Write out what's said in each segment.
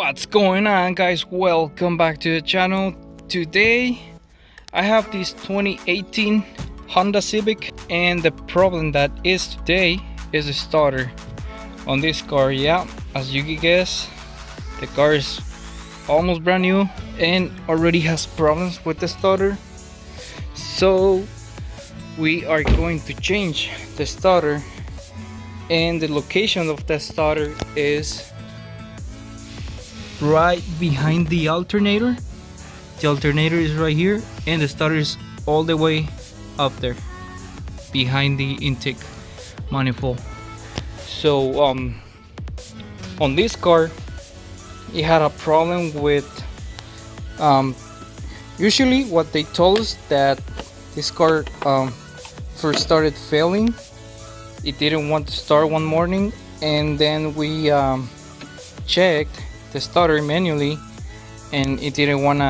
What's going on, guys? Welcome back to the channel. Today I have this 2018 Honda Civic, and the problem that is today is the starter on this car. Yeah, as you can guess, the car is almost brand new and already has problems with the starter. So we are going to change the starter, and the location of the starter is right behind the alternator. The alternator is right here, and the starter is all the way up there behind the intake manifold. So on this car, it had a problem with usually what they told us, that this car first started failing. It didn't want to start one morning, and then we checked the starter manually, and it didn't want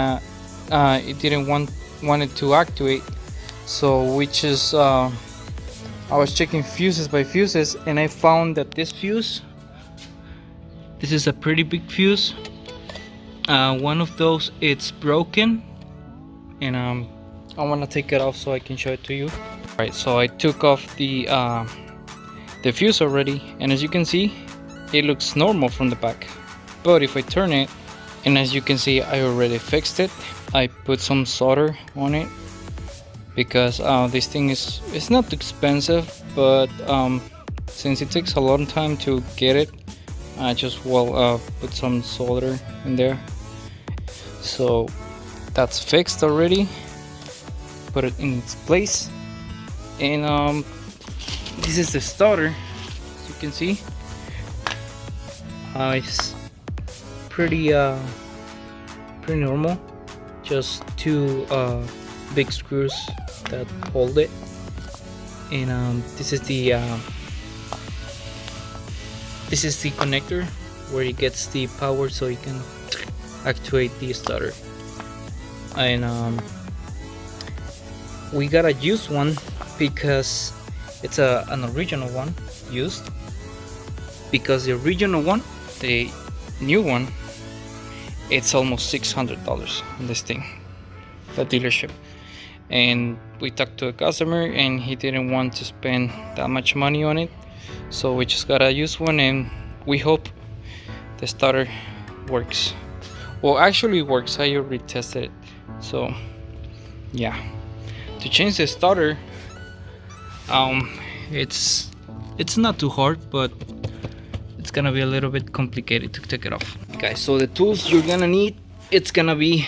it to activate. So we just I was checking fuses by fuses, and I found that this fuse, this is a pretty big fuse. One of those, it's broken, and I want to take it off so I can show it to you. Right, so I took off the fuse already, and as you can see, it looks normal from the back. But if I turn it, and as you can see, I already fixed it. I put some solder on it because this thing is not expensive, but since it takes a long time to get it, I just put some solder in there. So that's fixed already. Put it in its place, and this is the starter. As you can see, it's pretty normal. Just two big screws that hold it, and this is the connector where it gets the power so you can activate the starter. And we got a used one because it's an original one used, because the original one, the new one, it's almost $600 on this thing, the dealership. And we talked to a customer, and he didn't want to spend that much money on it, so we just got a used one, and we hope the starter works. Well, actually works. I already tested it. So yeah, to change the starter, it's not too hard, but it's gonna be a little bit complicated to take it off, guys. So the tools you're gonna need, it's gonna be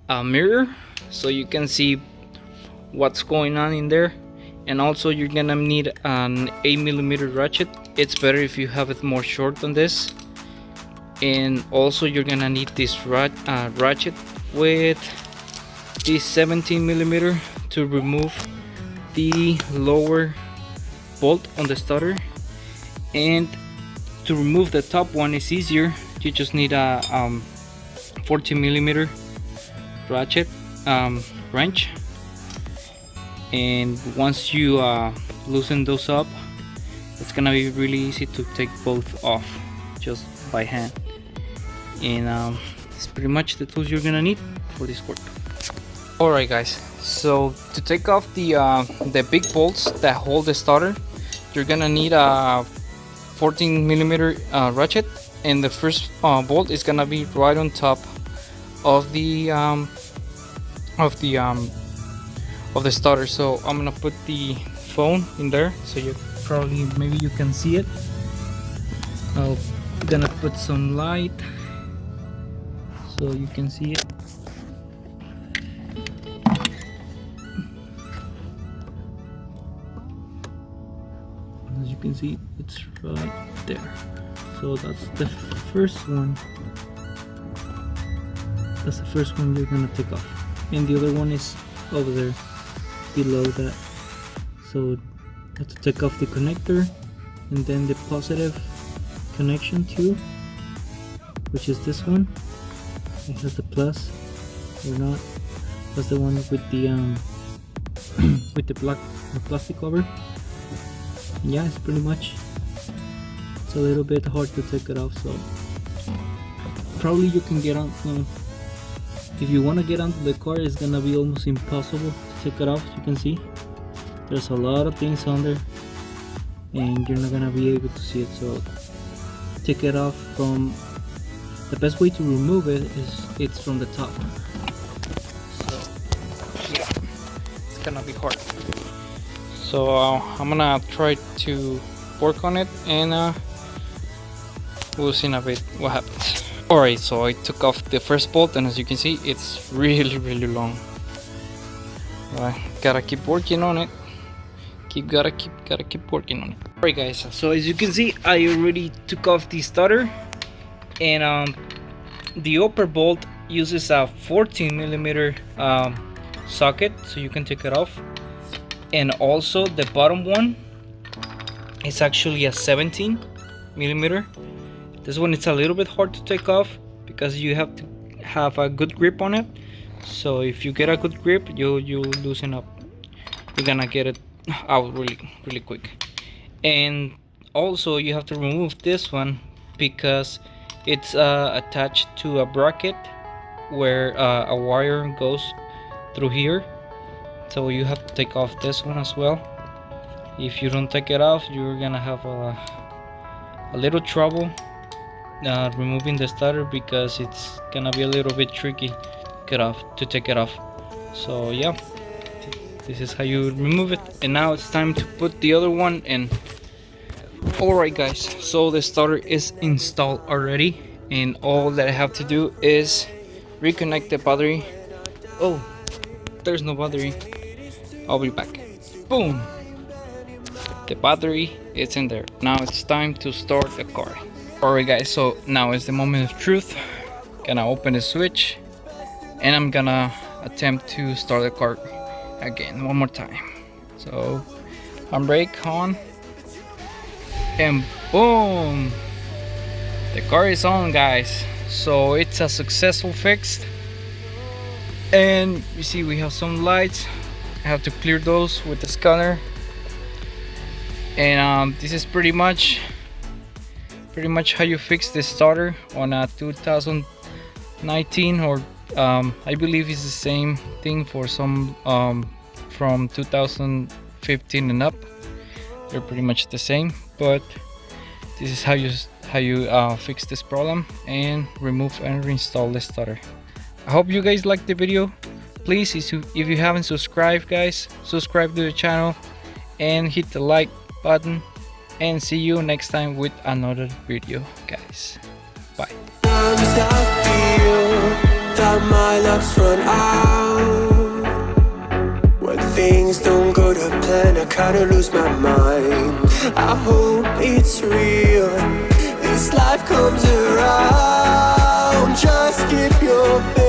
a mirror so you can see what's going on in there, and also you're gonna need an 8mm ratchet. It's better if you have it more short than this. And also you're gonna need this ratchet with this 17mm to remove the lower bolt on the starter. And to remove the top one is easier. You just need a 14mm ratchet wrench, and once you loosen those up, it's gonna be really easy to take both off just by hand. And it's pretty much the tools you're gonna need for this work. Alright, guys, so to take off the big bolts that hold the starter, you're gonna need a 14mm ratchet, and the first bolt is gonna be right on top of the starter. So I'm gonna put the phone in there so maybe you can see it. I'm gonna put some light so you can see it. As you can see, it's right there. So that's the first one. That's the first one you're gonna take off, and the other one is over there below that. So you have to take off the connector, and then the positive connection too, which is this one. It has the plus or not. That's the one with the with the plastic cover. Yeah, it's pretty much, it's a little bit hard to take it off, so probably you can get on. If you want to get onto the car, it's gonna be almost impossible to take it off. You can see there's a lot of things on there, and you're not gonna be able to see it. So take it off from. The best way to remove it is it's from the top. So yeah, it's gonna be hard. So I'm gonna try to work on it, and we'll see in a bit what happens. Alright, so I took off the first bolt, and as you can see, it's really long. Gotta keep working on it. Gotta keep working on it. Alright guys, so as you can see, I already took off the starter, and the upper bolt uses a 14mm socket, so you can take it off, and also the bottom one is actually a 17mm. This one is a little bit hard to take off because you have to have a good grip on it. So if you get a good grip, you loosen up. You're gonna get it out really quick. And also you have to remove this one because it's attached to a bracket where a wire goes through here. So you have to take off this one as well. If you don't take it off, you're gonna have a little trouble removing the starter because it's gonna be a little bit tricky to take it off. So yeah, this is how you remove it. And now it's time to put the other one in. Alright guys, so the starter is installed already, and all that I have to do is reconnect the battery. Oh, there's no battery. I'll be back. Boom, the battery is in there. Now it's time to start the car. Alright guys, so now is the moment of truth. Gonna open the switch, and I'm gonna attempt to start the car again one more time. So handbrake on, and boom, the car is on guys. So it's a successful fix, and you see we have some lights. I have to clear those with the scanner, and this is pretty much how you fix the starter on a 2019, or I believe it's the same thing for some from 2015 and up. They're pretty much the same, but this is how you fix this problem and remove and reinstall the starter. I hope you guys liked the video. Please, if you haven't subscribed, guys, subscribe to the channel and hit the like button, and see you next time with another video, guys. Bye. When things don't go to plan, I kinda lose my mind. I hope it's real, this life comes around. Just keep your faith.